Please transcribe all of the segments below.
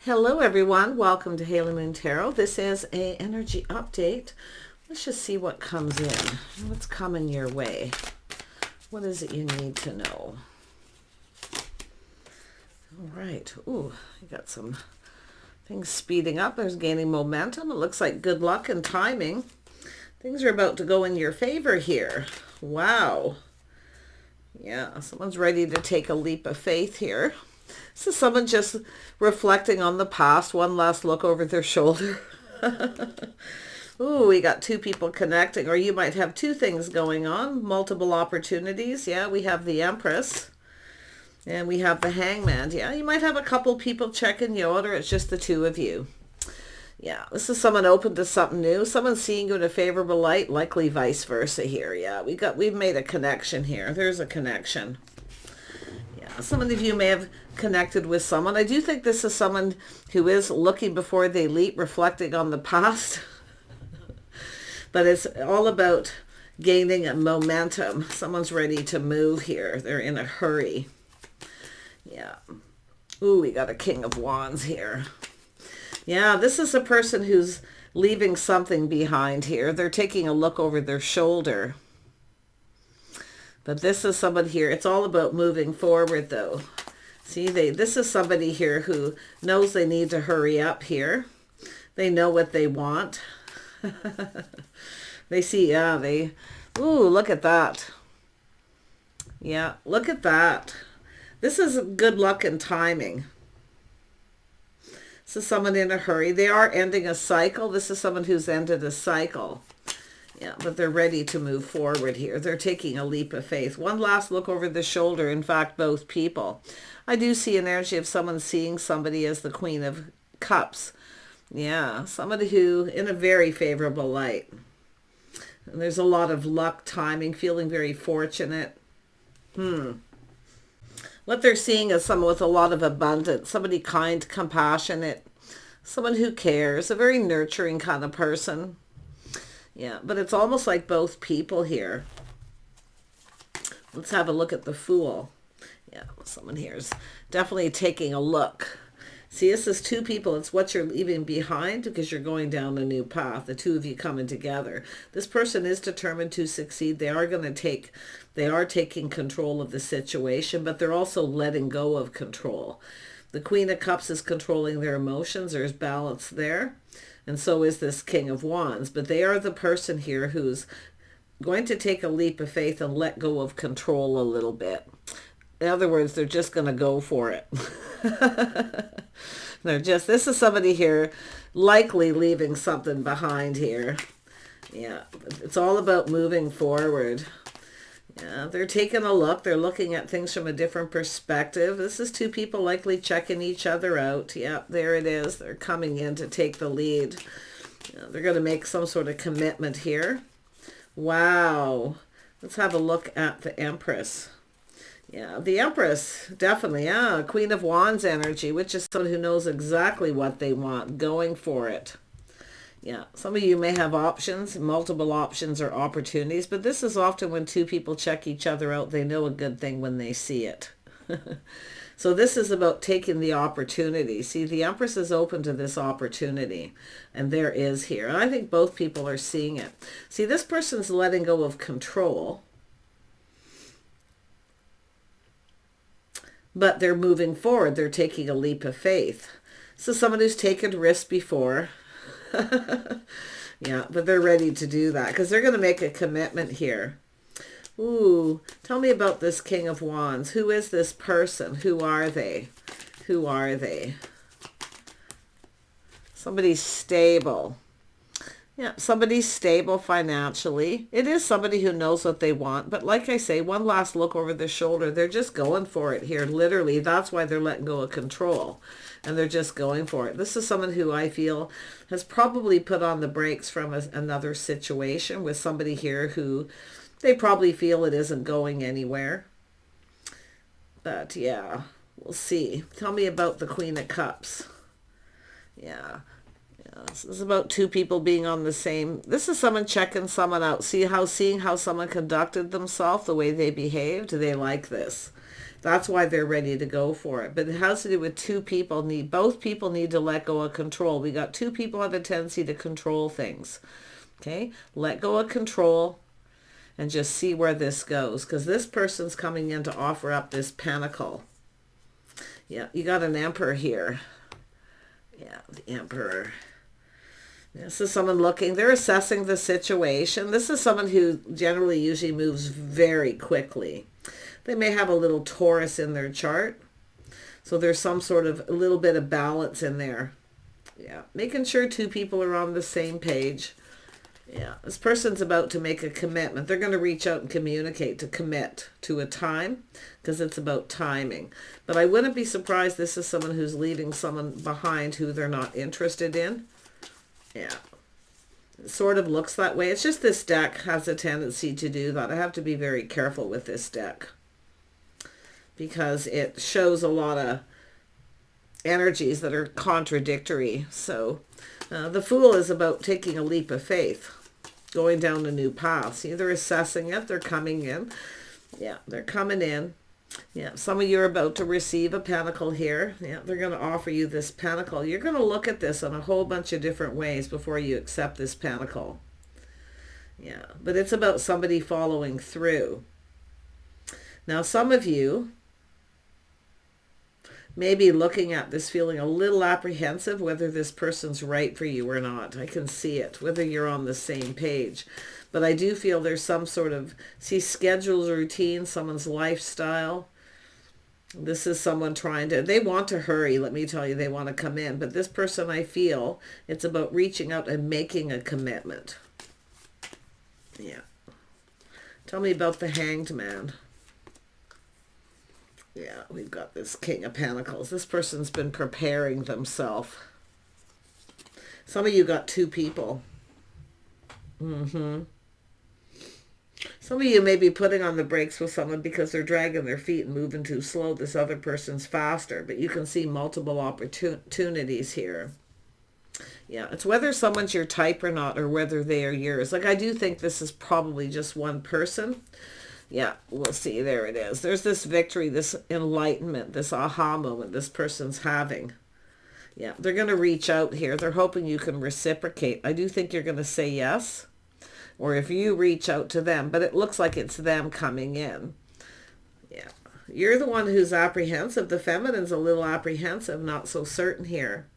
Hello everyone, welcome to Haley Moon Tarot. This is a energy update. Let's just see what comes in. What's coming your way? What is it you need to know? All right. Ooh, you got some things speeding up. There's gaining momentum. It looks like good luck and timing. Things are about to go in your favor here. Wow. Yeah, someone's ready to take a leap of faith here. This is someone just reflecting on the past, one last look over their shoulder. Ooh, we got two people connecting, or you might have two things going on, multiple opportunities. Yeah, we have the Empress, and we have the Hangman. Yeah, you might have a couple people checking you out, or it's just the two of you. Yeah, this is someone open to something new. Someone seeing you in a favorable light, likely vice versa here. Yeah, we've made a connection here. There's a connection. Some of you may have connected with someone. I do think this is someone who is looking before they leap, reflecting on the past. But it's all about gaining a momentum. Someone's ready to move here. They're in a hurry. Yeah. Ooh, we got a King of Wands here. Yeah, this is a person who's leaving something behind here. They're taking a look over their shoulder. But this is somebody here. It's all about moving forward, though. See, this is somebody here who knows they need to hurry up here. They know what they want. They see, ooh, look at that. Yeah, look at that. This is good luck and timing. This is someone in a hurry. They are ending a cycle. This is someone who's ended a cycle. Yeah, but they're ready to move forward here. They're taking a leap of faith. One last look over the shoulder. In fact, both people. I do see an energy of someone seeing somebody as the Queen of Cups. Yeah, somebody who in a very favorable light. And there's a lot of luck, timing, feeling very fortunate. What they're seeing is someone with a lot of abundance. Somebody kind, compassionate. Someone who cares. A very nurturing kind of person. Yeah, but it's almost like both people here. Let's have a look at the Fool. Yeah, someone here is definitely taking a look. See, this is two people. It's what you're leaving behind because you're going down a new path. The two of you coming together. This person is determined to succeed. They are taking control of the situation, but they're also letting go of control. The Queen of Cups is controlling their emotions. There's balance there. And so is this King of Wands. But they are the person here who's going to take a leap of faith and let go of control a little bit. In other words, they're just going to go for it. This is somebody here likely leaving something behind here. Yeah, it's all about moving forward. Yeah, they're taking a look. They're looking at things from a different perspective. This is two people likely checking each other out. Yeah, there it is. They're coming in to take the lead. Yeah, they're going to make some sort of commitment here. Wow. Let's have a look at the Empress. Yeah, the Empress, definitely. Yeah, Queen of Wands energy, which is someone who knows exactly what they want, going for it. Yeah, some of you may have options, multiple options or opportunities, but this is often when two people check each other out. They know a good thing when they see it. So this is about taking the opportunity. See, the Empress is open to this opportunity, and there is here. And I think both people are seeing it. See, this person's letting go of control, but they're moving forward. They're taking a leap of faith. So someone who's taken risks before. Yeah, but they're ready to do that because they're going to make a commitment here. Ooh, tell me about this King of Wands. Who is this person? Who are they? Who are they? Somebody stable. Yeah, somebody stable financially. It is somebody who knows what they want. But like I say, one last look over their shoulder. They're just going for it here. Literally, that's why they're letting go of control. And they're just going for it. This is someone who I feel has probably put on the brakes from another situation with somebody here who they probably feel it isn't going anywhere. But yeah, we'll see. Tell me about the Queen of Cups. Yeah. This is about two people being on the same. This is someone checking someone out. Seeing how someone conducted themselves, the way they behaved. They like this. That's why they're ready to go for it. But it has to do with both people need to let go of control. We got two people have a tendency to control things. Okay, let go of control and just see where this goes, because this person's coming in to offer up this pentacle. Yeah, you got an emperor here. Yeah, the emperor. This is someone looking, they're assessing the situation. This is someone who generally usually moves very quickly. They may have a little Taurus in their chart. So there's some sort of a little bit of balance in there. Yeah, making sure two people are on the same page. Yeah, this person's about to make a commitment. They're going to reach out and communicate to commit to a time, because it's about timing. But I wouldn't be surprised this is someone who's leaving someone behind who they're not interested in. Yeah, it sort of looks that way. It's just this deck has a tendency to do that. I have to be very careful with this deck, because it shows a lot of energies that are contradictory. So the Fool is about taking a leap of faith, going down a new path. See, they're assessing it. They're coming in. Yeah, they're coming in. Yeah, some of you are about to receive a pentacle here. Yeah, they're going to offer you this pentacle. You're going to look at this in a whole bunch of different ways before you accept this pentacle. Yeah, but it's about somebody following through. Now, some of you may be looking at this feeling a little apprehensive whether this person's right for you or not. I can see it, whether you're on the same page. But I do feel there's some sort of, schedules, routine, someone's lifestyle. This is someone they want to hurry, let me tell you, they want to come in. But this person, I feel, it's about reaching out and making a commitment. Yeah. Tell me about the Hanged Man. Yeah, we've got this King of Pentacles. This person's been preparing themselves. Some of you got two people. Some of you may be putting on the brakes with someone because they're dragging their feet and moving too slow. This other person's faster, but you can see multiple opportunities here. Yeah, it's whether someone's your type or not, or whether they are yours. Like, I do think this is probably just one person. Yeah, we'll see. There it is. There's this victory, this enlightenment, this aha moment this person's having. Yeah, they're going to reach out here. They're hoping you can reciprocate. I do think you're going to say yes, or if you reach out to them, but it looks like it's them coming in. Yeah, you're the one who's apprehensive. The feminine's a little apprehensive, not so certain here.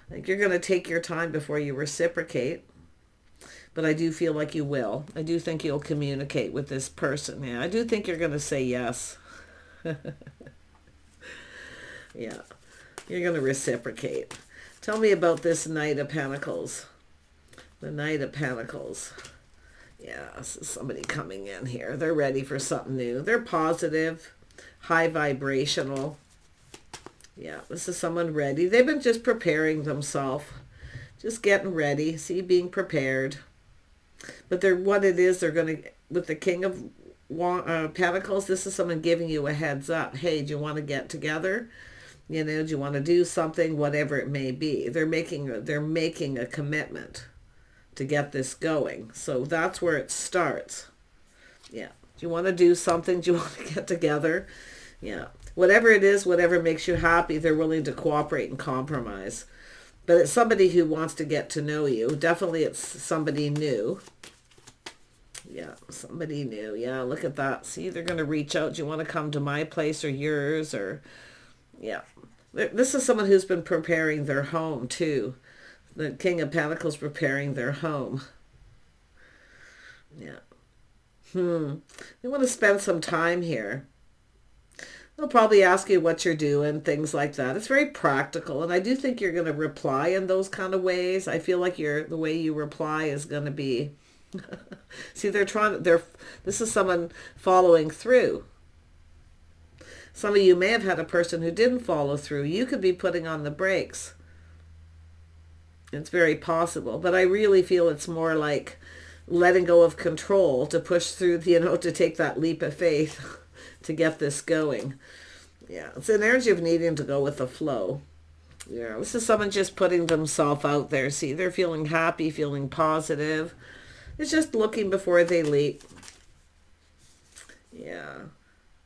Like, you're going to take your time before you reciprocate. But I do feel like you will. I do think you'll communicate with this person. Yeah, I do think you're going to say yes. Yeah, you're going to reciprocate. Tell me about this Knight of Pentacles. The Knight of Pentacles. Yeah, this is somebody coming in here. They're ready for something new. They're positive, high vibrational. Yeah, this is someone ready. They've been just preparing themselves. Just getting ready. See, being prepared. But what it is, they're going to, with the King of Pentacles, this is someone giving you a heads up. Hey, do you want to get together? You know, do you want to do something? Whatever it may be. They're making a commitment to get this going. So that's where it starts. Yeah. Do you want to do something? Do you want to get together? Yeah. Whatever it is, whatever makes you happy, they're willing to cooperate and compromise. But it's somebody who wants to get to know you. Definitely it's somebody new. Yeah, somebody new. Yeah, look at that. See, they're going to reach out. Do you want to come to my place or yours? Or, yeah. This is someone who's been preparing their home too. The King of Pentacles preparing their home. Yeah. They want to spend some time here. They'll probably ask you what you're doing, things like that. It's very practical, and I do think you're going to reply in those kind of ways. I feel like the way you reply is going to be... See, this is someone following through. Some of you may have had a person who didn't follow through. You could be putting on the brakes. It's very possible, but I really feel it's more like letting go of control to push through, to take that leap of faith to get this going. Yeah, it's an energy of needing to go with the flow. Yeah, this is someone just putting themselves out there. See, they're feeling happy, feeling positive. It's just looking before they leap. Yeah.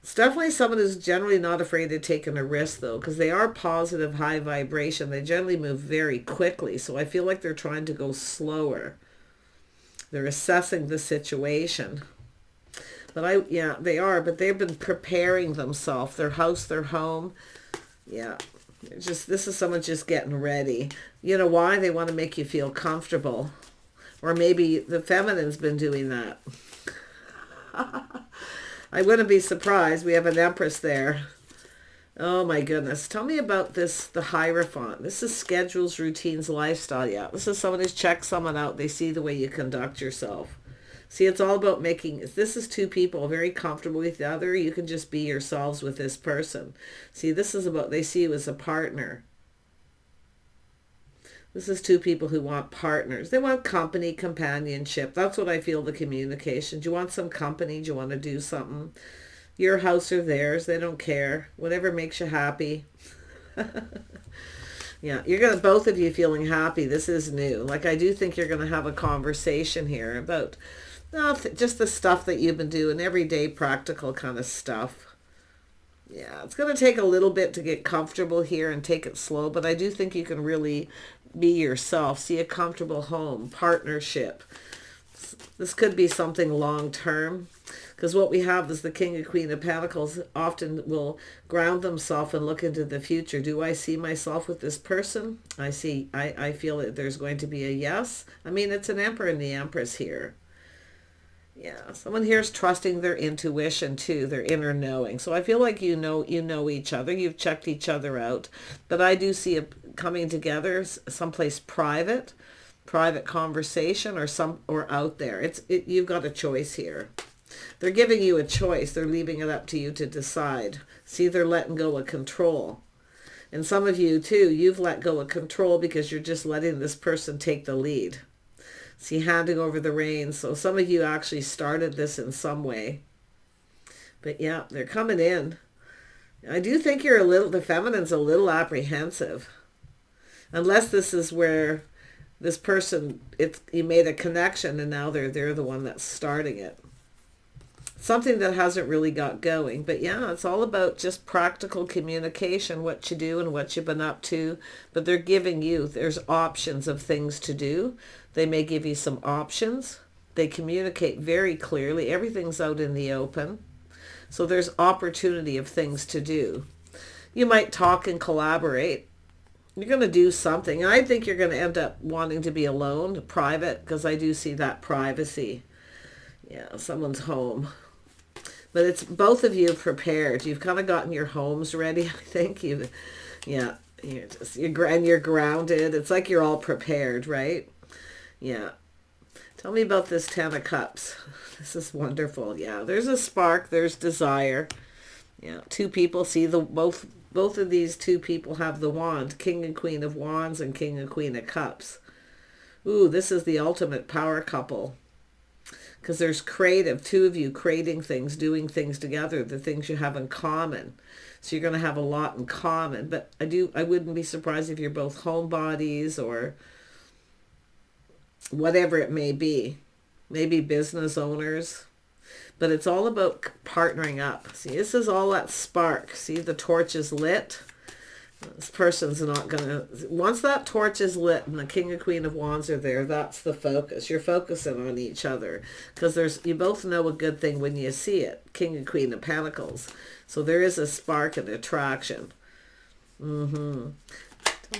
It's definitely someone who's generally not afraid of taking a risk, though, because they are positive, high vibration. They generally move very quickly, so I feel like they're trying to go slower. They're assessing the situation. But yeah, they are, but they've been preparing themselves, their house, their home. Yeah, this is someone just getting ready. You know why? They want to make you feel comfortable. Or maybe the feminine's been doing that. I wouldn't be surprised. We have an Empress there. Oh my goodness. Tell me about this, the Hierophant. This is schedules, routines, lifestyle. Yeah, this is someone who's checked someone out. They see the way you conduct yourself. See, it's all about making, if this is two people very comfortable with the other, you can just be yourselves with this person. See, this is about, they see you as a partner. This is two people who want partners. They want company, companionship. That's what I feel, the communication. Do you want some company? Do you want to do something? Your house or theirs. They don't care. Whatever makes you happy. Yeah, you're going to, both of you feeling happy. This is new. Like, I do think you're going to have a conversation here about just the stuff that you've been doing, everyday practical kind of stuff. Yeah, it's going to take a little bit to get comfortable here and take it slow, but I do think you can really be yourself. See a comfortable home, partnership. This could be something long-term, because what we have is the King and Queen of Pentacles often will ground themselves and look into the future. Do I see myself with this person? I feel that there's going to be a yes. I mean, it's an Emperor and the Empress here. Yeah, someone here is trusting their intuition too, their inner knowing. So I feel like you know each other, you've checked each other out. But I do see it coming together someplace private conversation, or out there. You've got a choice here. They're giving you a choice. They're leaving it up to you to decide. See, they're letting go of control. And some of you too, you've let go of control because you're just letting this person take the lead. See, handing over the reins. So some of you actually started this in some way. But yeah, they're coming in. I do think the feminine's a little apprehensive. Unless this is where this person, you made a connection and now they're the one that's starting it. Something that hasn't really got going. But yeah, it's all about just practical communication, what you do and what you've been up to. But they're giving you, there's options of things to do. They may give you some options. They communicate very clearly. Everything's out in the open. So there's opportunity of things to do. You might talk and collaborate. You're going to do something. And I think you're going to end up wanting to be alone, private, because I do see that privacy. Yeah, someone's home. But it's both of you prepared. You've kind of gotten your homes ready, I think. You're grounded. It's like you're all prepared, right? Yeah. Tell me about this Ten of Cups. This is wonderful. Yeah, there's a spark. There's desire. Yeah, two people. See, both of these two people have the wand. King and Queen of Wands and King and Queen of Cups. Ooh, this is the ultimate power couple. Because there's two of you creating things, doing things together, the things you have in common. So you're going to have a lot in common. But I wouldn't be surprised if you're both homebodies or whatever it may be. Maybe business owners. But it's all about partnering up. See, this is all that spark. See, the torch is lit. This person's not going to... Once that torch is lit and the King and Queen of Wands are there, that's the focus. You're focusing on each other. Because you both know a good thing when you see it. King and Queen of Pentacles. So there is a spark and attraction. Tell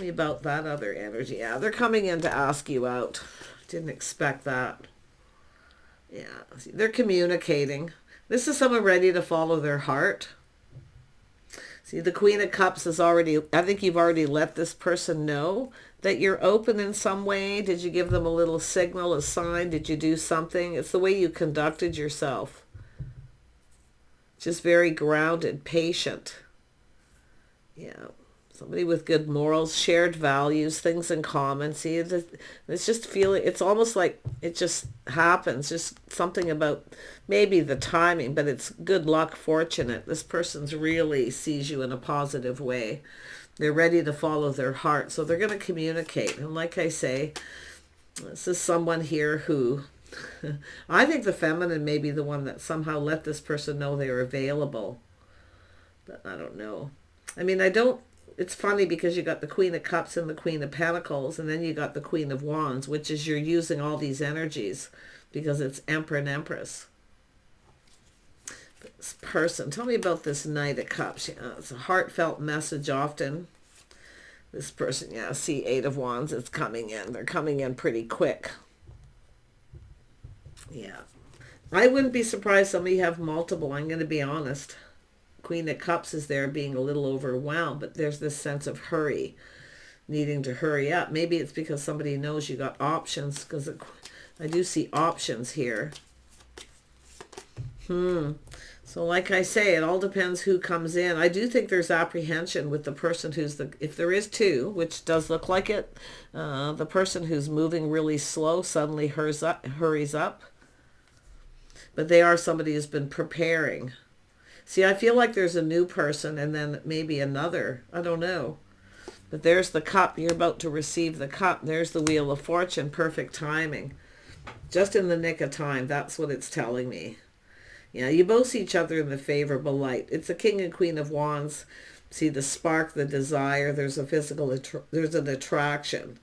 me about that other energy. Yeah, they're coming in to ask you out. Didn't expect that. Yeah, see, they're communicating. This is someone ready to follow their heart. See, the Queen of Cups is already, I think you've already let this person know that you're open in some way. Did you give them a little signal, a sign? Did you do something? It's the way you conducted yourself. Just very grounded, patient. Yeah, somebody with good morals, shared values, things in common. See, it's just feeling, it's almost like it just happens. Just something about maybe the timing, but it's good luck, fortunate. This person's really sees you in a positive way. They're ready to follow their heart. So they're going to communicate. And like I say, this is someone here who, I think the feminine may be the one that somehow let this person know they're available. But I don't know. I mean, it's funny because you got the Queen of Cups and the Queen of Pentacles, and then you got the Queen of Wands, which is you're using all these energies because it's Emperor and Empress. This person, tell me about this Knight of Cups. Yeah, it's a heartfelt message often. This person, yeah, see, Eight of Wands is coming in. They're coming in pretty quick. Yeah. I wouldn't be surprised some of you have multiple, I'm going to be honest. Queen of Cups is there being a little overwhelmed, but there's this sense of hurry, needing to hurry up. Maybe it's because somebody knows you got options, because I do see options here. So like I say, it all depends who comes in. I do think there's apprehension with the person who's if there is two, which does look like it, the person who's moving really slow suddenly hurries up. But they are somebody who's been preparing. See, I feel like there's a new person and then maybe another. I don't know. But there's the cup. You're about to receive the cup. There's the Wheel of Fortune. Perfect timing. Just in the nick of time. That's what it's telling me. Yeah, you both see each other in the favorable light. It's the King and Queen of Wands. See the spark, the desire. There's a physical, there's an attraction.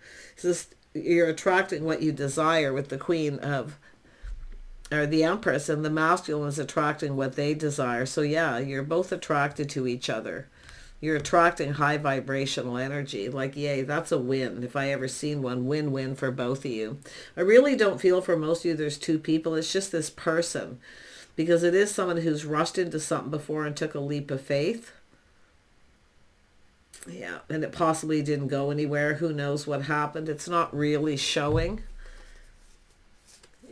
You're attracting what you desire with the Queen of, or the Empress, and the masculine is attracting what they desire. So yeah, you're both attracted to each other. You're attracting high vibrational energy. Like, yay, that's a win. If I ever seen one, win-win for both of you. I really don't feel for most of you there's two people. It's just this person. Because it is someone who's rushed into something before and took a leap of faith. Yeah, and it possibly didn't go anywhere. Who knows what happened? It's not really showing.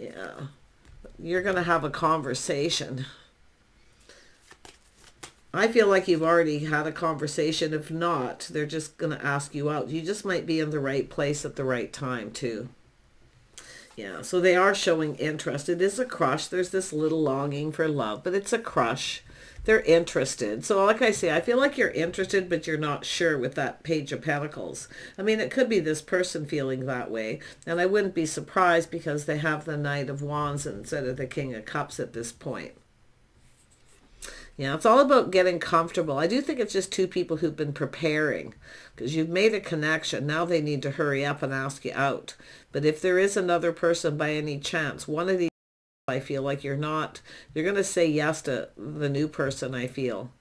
Yeah. You're going to have a conversation. I feel like you've already had a conversation. If not, they're just going to ask you out. You just might be in the right place at the right time too. Yeah, so they are showing interest. It is a crush. There's this little longing for love, but it's a crush. They're interested. So like I say, I feel like you're interested, but you're not sure with that Page of Pentacles. I mean, it could be this person feeling that way. And I wouldn't be surprised because they have the Knight of Wands instead of the King of Cups at this point. Yeah, it's all about getting comfortable. I do think it's just two people who've been preparing because you've made a connection. Now they need to hurry up and ask you out. But if there is another person by any chance, one of these, I feel like you're going to say yes to the new person, I feel.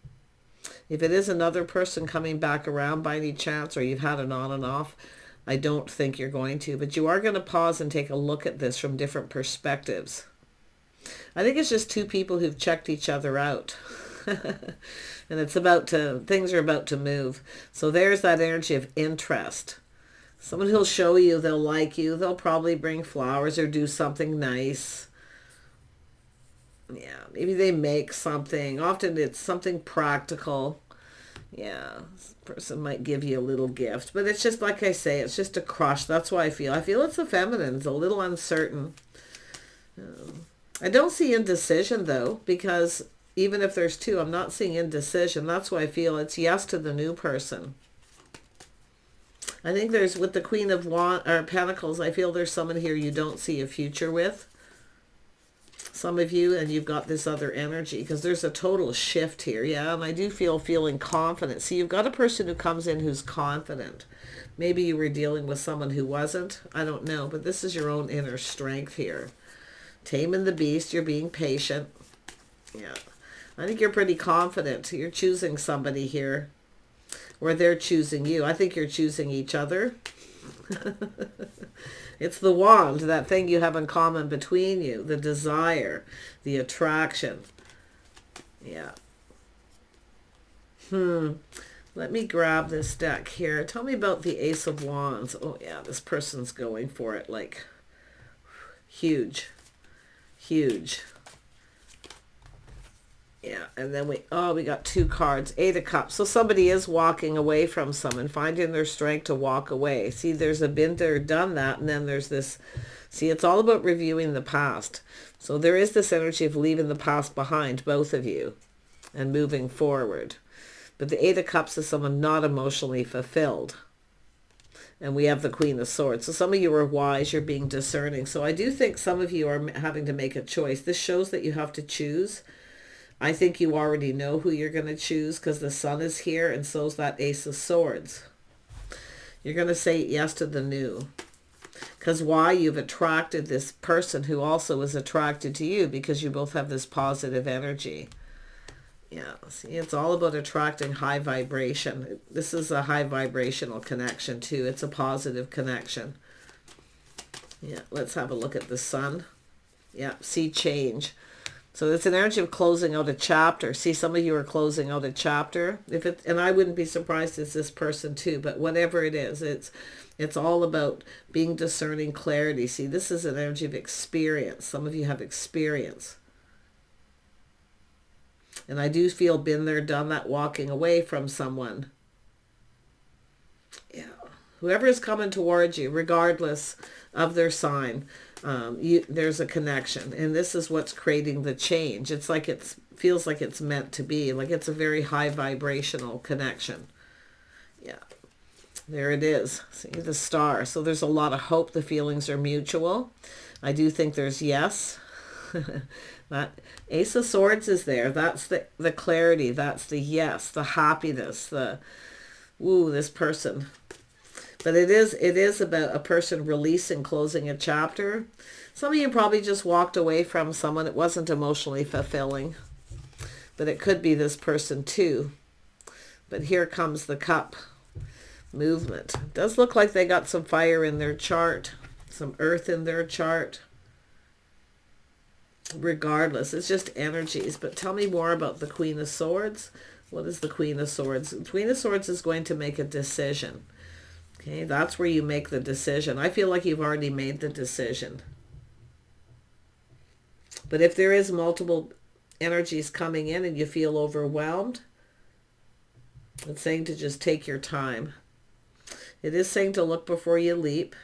If it is another person coming back around by any chance, or you've had an on and off, I don't think you're going to. But you are going to pause and take a look at this from different perspectives. I think it's just two people who've checked each other out. And things are about to move. So there's that energy of interest. Someone who'll show you, they'll like you, they'll probably bring flowers or do something nice. Yeah, maybe they make something. Often it's something practical. Yeah, this person might give you a little gift. But it's just, like I say, it's just a crush. That's why I feel it's the feminine. It's a little uncertain. I don't see indecision, though, because even if there's two, I'm not seeing indecision. That's why I feel it's yes to the new person. I think there's, with the Queen of Pentacles, I feel there's someone here you don't see a future with. Some of you, and you've got this other energy, because there's a total shift here. Yeah, and I do feeling confident. See, you've got a person who comes in who's confident. Maybe you were dealing with someone who wasn't. I don't know, but this is your own inner strength here. Taming the beast, you're being patient. Yeah. I think you're pretty confident. You're choosing somebody here, or they're choosing you. I think you're choosing each other. It's the wand, that thing you have in common between you, the desire, the attraction. Yeah. Let me grab this deck here. Tell me about the Ace of Wands. Oh yeah, this person's going for it, like huge. Huge. Yeah, and then we got two cards. Eight of Cups. So somebody is walking away from someone, finding their strength to walk away. See, there's a been there, done that, and then there's this. See, it's all about reviewing the past. So there is this energy of leaving the past behind, both of you, and moving forward. But the Eight of Cups is someone not emotionally fulfilled. And we have the Queen of Swords. So some of you are wise, you're being discerning. So I do think some of you are having to make a choice. This shows that you have to choose. I think you already know who you're going to choose because the sun is here and so's that Ace of Swords. You're going to say yes to the new. Because why? You've attracted this person who also is attracted to you because you both have this positive energy. Yeah, see, it's all about attracting high vibration. This is a high vibrational connection too. It's a positive connection. Yeah, let's have a look at the sun. Yeah, see change. So it's an energy of closing out a chapter. See, some of you are closing out a chapter. And I wouldn't be surprised it's this person too, but whatever it is, it's all about being discerning, clarity. See, this is an energy of experience. Some of you have experience. And I do feel been there, done that, walking away from someone. Yeah. Whoever is coming towards you, regardless of their sign, there's a connection. And this is what's creating the change. It's like it feels like it's meant to be. Like it's a very high vibrational connection. Yeah. There it is. See the star. So there's a lot of hope. The feelings are mutual. I do think there's yes. That Ace of Swords is there. That's the clarity. That's the yes, the happiness, the woo, this person. But it is about a person releasing, closing a chapter. Some of you probably just walked away from someone. It wasn't emotionally fulfilling. But it could be this person too. But here comes the cup movement. It does look like they got some fire in their chart, some earth in their chart. Regardless, it's just energies. But tell me more about the Queen of Swords. What is the Queen of Swords? The Queen of Swords is going to make a decision. Okay, that's where you make the decision. I feel like you've already made the decision. But if there is multiple energies coming in and you feel overwhelmed, it's saying to just take your time. It is saying to look before you leap.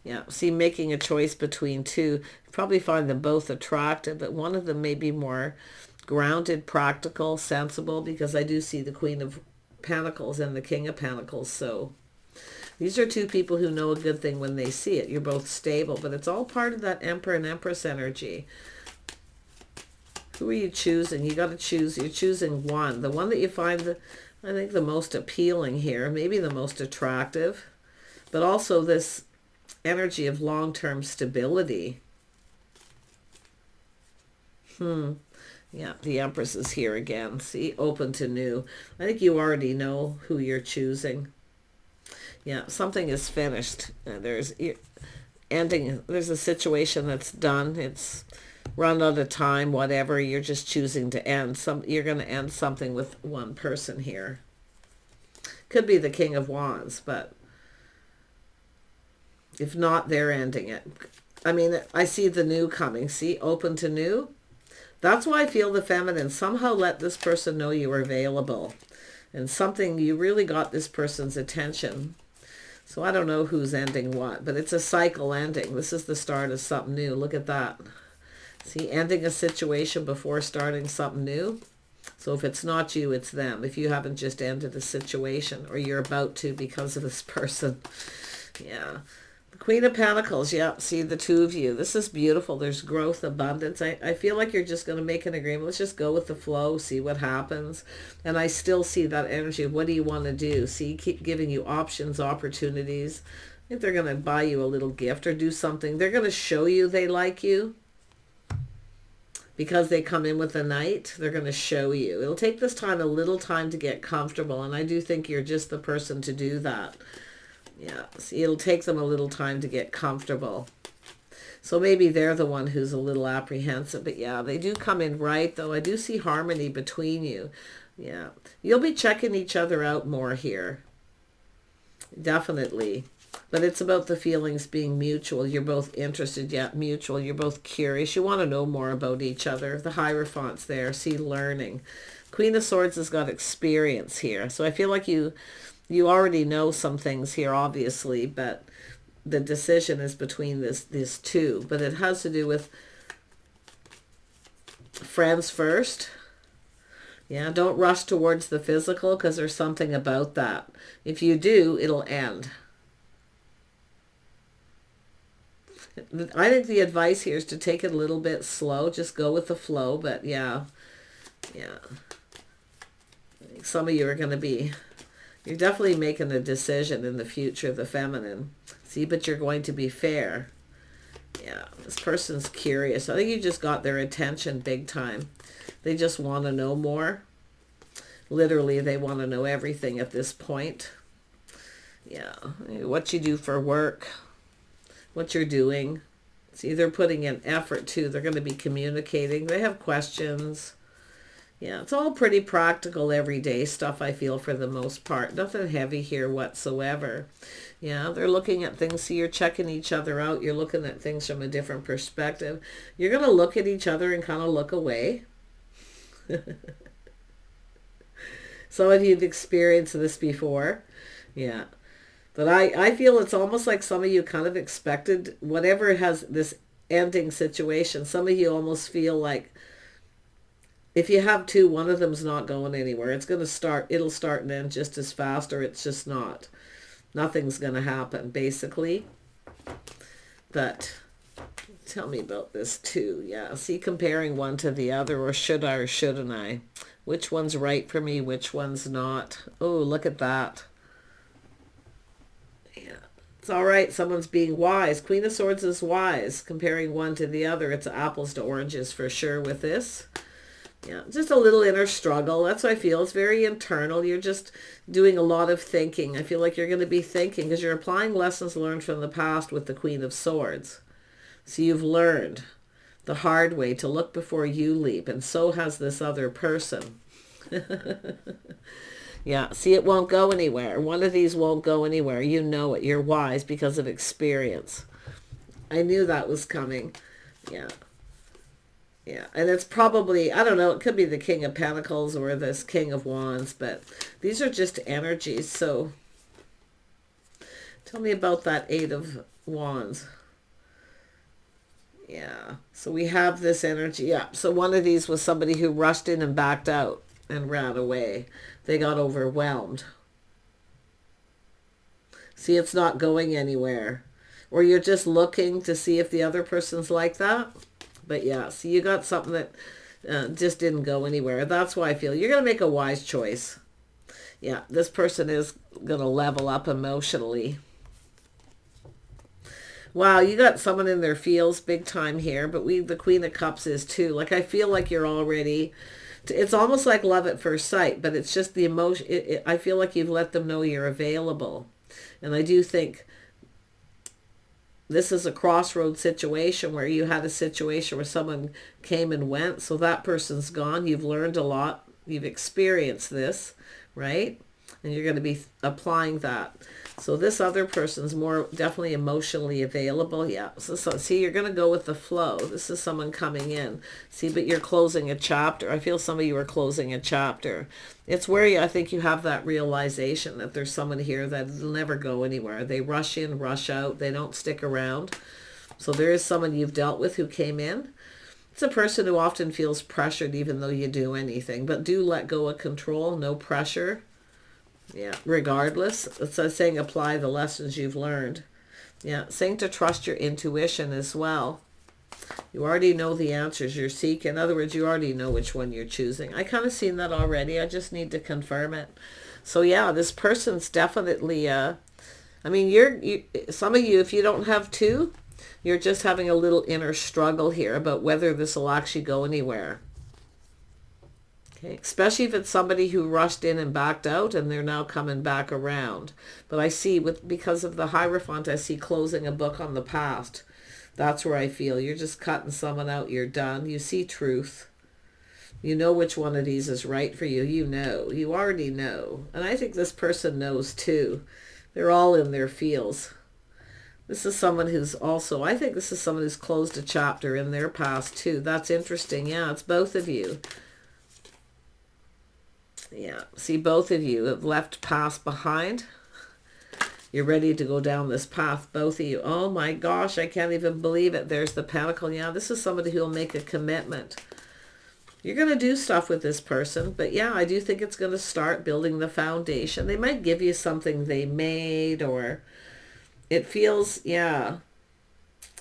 Yeah, see, making a choice between two. You probably find them both attractive, but one of them may be more grounded, practical, sensible, because I do see the Queen of Pentacles and the King of Pentacles. So these are two people who know a good thing when they see it. You're both stable, but it's all part of that Emperor and Empress energy. Who are you choosing? You got to choose. You're choosing one. The one that you find, I think, the most appealing here, maybe the most attractive, but also this energy of long-term stability. Yeah, the Empress is here again. See, open to new. I think you already know who you're choosing. Yeah, something is finished. There's ending. There's a situation that's done. It's run out of time, whatever. You're just choosing to end. You're going to end something with one person here. Could be the King of Wands, but if not, they're ending it. I mean, I see the new coming. See, open to new. That's why I feel the feminine. Somehow let this person know you are available. And something, you really got this person's attention. So I don't know who's ending what, but it's a cycle ending. This is the start of something new. Look at that. See, ending a situation before starting something new. So if it's not you, it's them. If you haven't just ended a situation, or you're about to because of this person. Yeah. Queen of Pentacles, yeah, see the two of you. This is beautiful. There's growth, abundance. I feel like you're just going to make an agreement. Let's just go with the flow, see what happens. And I still see that energy of what do you want to do? See, keep giving you options, opportunities. I think they're going to buy you a little gift or do something. They're going to show you they like you. Because they come in with a knight, they're going to show you. It'll take this time, a little time to get comfortable. And I do think you're just the person to do that. Yeah, see, it'll take them a little time to get comfortable. So maybe they're the one who's a little apprehensive. But yeah, they do come in right, though. I do see harmony between you. Yeah, you'll be checking each other out more here. Definitely. But it's about the feelings being mutual. You're both interested, yet mutual. You're both curious. You want to know more about each other. The Hierophant's there. See, learning. Queen of Swords has got experience here. So I feel like you already know some things here, obviously, but the decision is between these two. But it has to do with friends first. Yeah, don't rush towards the physical because there's something about that. If you do, it'll end. I think the advice here is to take it a little bit slow. Just go with the flow. But yeah. I think some of you are going to be, you're definitely making a decision in the future, the feminine. See, but you're going to be fair. Yeah, this person's curious. I think you just got their attention big time. They just want to know more. Literally, they want to know everything at this point. Yeah, what you do for work, what you're doing. See, they're putting in effort too. They're going to be communicating. They have questions. Yeah, it's all pretty practical everyday stuff, I feel, for the most part. Nothing heavy here whatsoever. Yeah, they're looking at things. So you're checking each other out. You're looking at things from a different perspective. You're going to look at each other and kind of look away. Some of you have experienced this before. Yeah. But I feel it's almost like some of you kind of expected whatever has this ending situation. Some of you almost feel like if you have two, one of them's not going anywhere. It's going to start, it'll start and end just as fast, or it's just not. Nothing's going to happen, basically. But tell me about this too. Yeah, see, comparing one to the other, or should I or shouldn't I? Which one's right for me, which one's not? Oh, look at that. Yeah, it's all right. Someone's being wise. Queen of Swords is wise. Comparing one to the other, it's apples to oranges for sure with this. Yeah, just a little inner struggle. That's what I feel. It's very internal. You're just doing a lot of thinking. I feel like you're going to be thinking because you're applying lessons learned from the past with the Queen of Swords. So you've learned the hard way to look before you leap, and so has this other person. Yeah, see, it won't go anywhere. One of these won't go anywhere. You know it. You're wise because of experience. I knew that was coming. Yeah. Yeah, and it's probably, I don't know, it could be the King of Pentacles or this King of Wands, but these are just energies. So tell me about that Eight of Wands. Yeah, so we have this energy. Yeah, so one of these was somebody who rushed in and backed out and ran away. They got overwhelmed. See, it's not going anywhere. Or you're just looking to see if the other person's like that. But yeah, so you got something that just didn't go anywhere. That's why I feel you're going to make a wise choice. Yeah, this person is going to level up emotionally. Wow, you got someone in their feels big time here. But the Queen of Cups is too. Like, I feel like you're already... It's almost like love at first sight. But it's just the emotion. I feel like you've let them know you're available. And I do think... This is a crossroad situation where you had a situation where someone came and went. So that person's gone. You've learned a lot. You've experienced this, right? And you're going to be applying that. So this other person's more definitely emotionally available. Yeah. So see, you're going to go with the flow. This is someone coming in. See, but you're closing a chapter. I feel some of you are closing a chapter. It's where I think you have that realization that there's someone here that will never go anywhere. They rush in, rush out. They don't stick around. So there is someone you've dealt with who came in. It's a person who often feels pressured even though you do anything. But do let go of control. No pressure. Yeah, regardless. It's saying apply the lessons you've learned. Yeah, saying to trust your intuition as well. You already know the answers you're seeking. In other words, you already know which one you're choosing. I kind of seen that already. I just need to confirm it. So yeah, this person's definitely, I mean, some of you, if you don't have two, you're just having a little inner struggle here about whether this will actually go anywhere. Okay, especially if it's somebody who rushed in and backed out and they're now coming back around. But I see, because of the Hierophant, I see closing a book on the past. That's where I feel you're just cutting someone out. You're done. You see truth. You know which one of these is right for you. You know. You already know. And I think this person knows too. They're all in their feels. This is someone who's also, I think this is someone who's closed a chapter in their past too. That's interesting. Yeah, it's both of you. Yeah, see, both of you have left past behind. You're ready to go down this path, both of you. Oh my gosh, I can't even believe it. There's the Pentacle. Yeah, this is somebody who will make a commitment. You're going to do stuff with this person, but yeah, I do think it's going to start building the foundation. They might give you something they made, or it feels, yeah.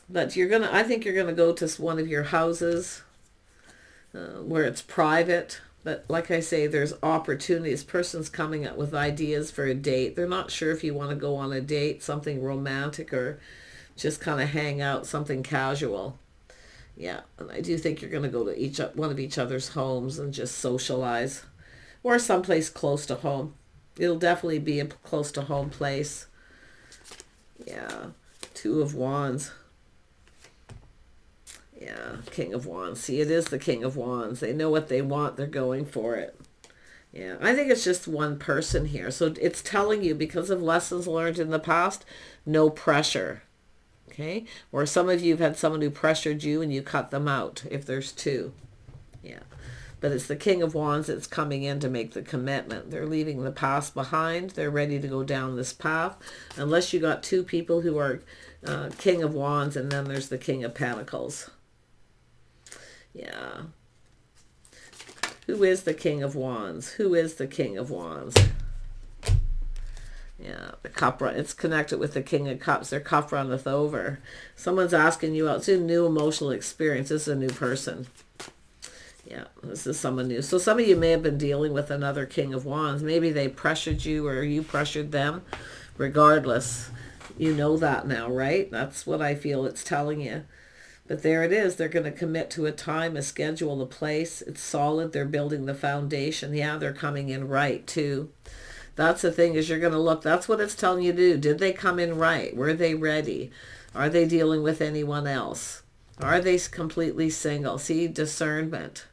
But I think you're gonna go to one of your houses where it's private. But like I say, there's opportunities. Person's coming up with ideas for a date. They're not sure if you want to go on a date, something romantic, or just kind of hang out, something casual. Yeah, and I do think you're going to go to one of each other's homes and just socialize, or someplace close to home. It'll definitely be a close to home place. Yeah, Two of Wands. Yeah, King of Wands. See, it is the King of Wands. They know what they want. They're going for it. Yeah, I think it's just one person here. So it's telling you, because of lessons learned in the past, no pressure. Okay? Or some of you have had someone who pressured you and you cut them out, if there's two. Yeah. But it's the King of Wands that's coming in to make the commitment. They're leaving the past behind. They're ready to go down this path. Unless you got two people who are King of Wands, and then there's the King of Pentacles. Yeah. Who is the King of Wands? Who is the King of Wands? Yeah, the cup run. It's connected with the King of Cups. Their cup runneth over. Someone's asking you out. It's a new emotional experience. This is a new person. Yeah, this is someone new. So some of you may have been dealing with another King of Wands. Maybe they pressured you or you pressured them. Regardless, you know that now, right? That's what I feel it's telling you. But there it is. They're going to commit to a time, a schedule, a place. It's solid. They're building the foundation. Yeah, they're coming in right, too. That's the thing, is you're going to look. That's what it's telling you to do. Did they come in right? Were they ready? Are they dealing with anyone else? Are they completely single? See, discernment.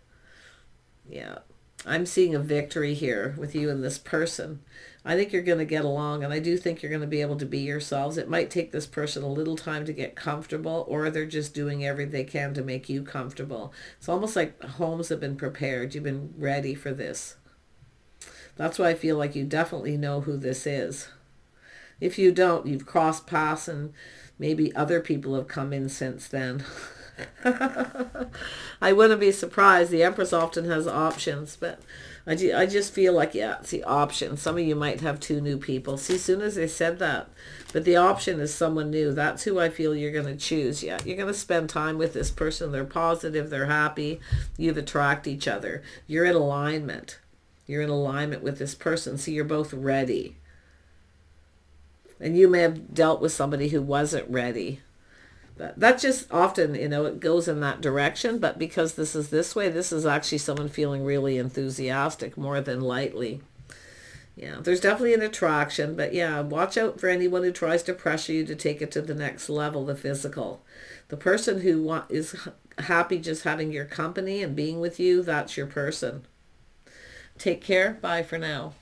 Yeah. I'm seeing a victory here with you and this person. I think you're going to get along, and I do think you're going to be able to be yourselves. It might take this person a little time to get comfortable, or they're just doing everything they can to make you comfortable. It's almost like homes have been prepared. You've been ready for this. That's why I feel like you definitely know who this is. If you don't, you've crossed paths, and maybe other people have come in since then. I wouldn't be surprised. The Empress often has options, but I just feel like, yeah, it's the option. Some of you might have two new people. See, as soon as they said that. But the option is someone new. That's who I feel you're going to choose. Yeah, you're going to spend time with this person. They're positive. They're happy. You've attracted each other. You're in alignment. You're in alignment with this person. So you're both ready. And you may have dealt with somebody who wasn't ready. But that's just often, it goes in that direction. But because this is this way, this is actually someone feeling really enthusiastic more than lightly. Yeah, there's definitely an attraction. But yeah, watch out for anyone who tries to pressure you to take it to the next level, the physical. The person who is happy just having your company and being with you, that's your person. Take care. Bye for now.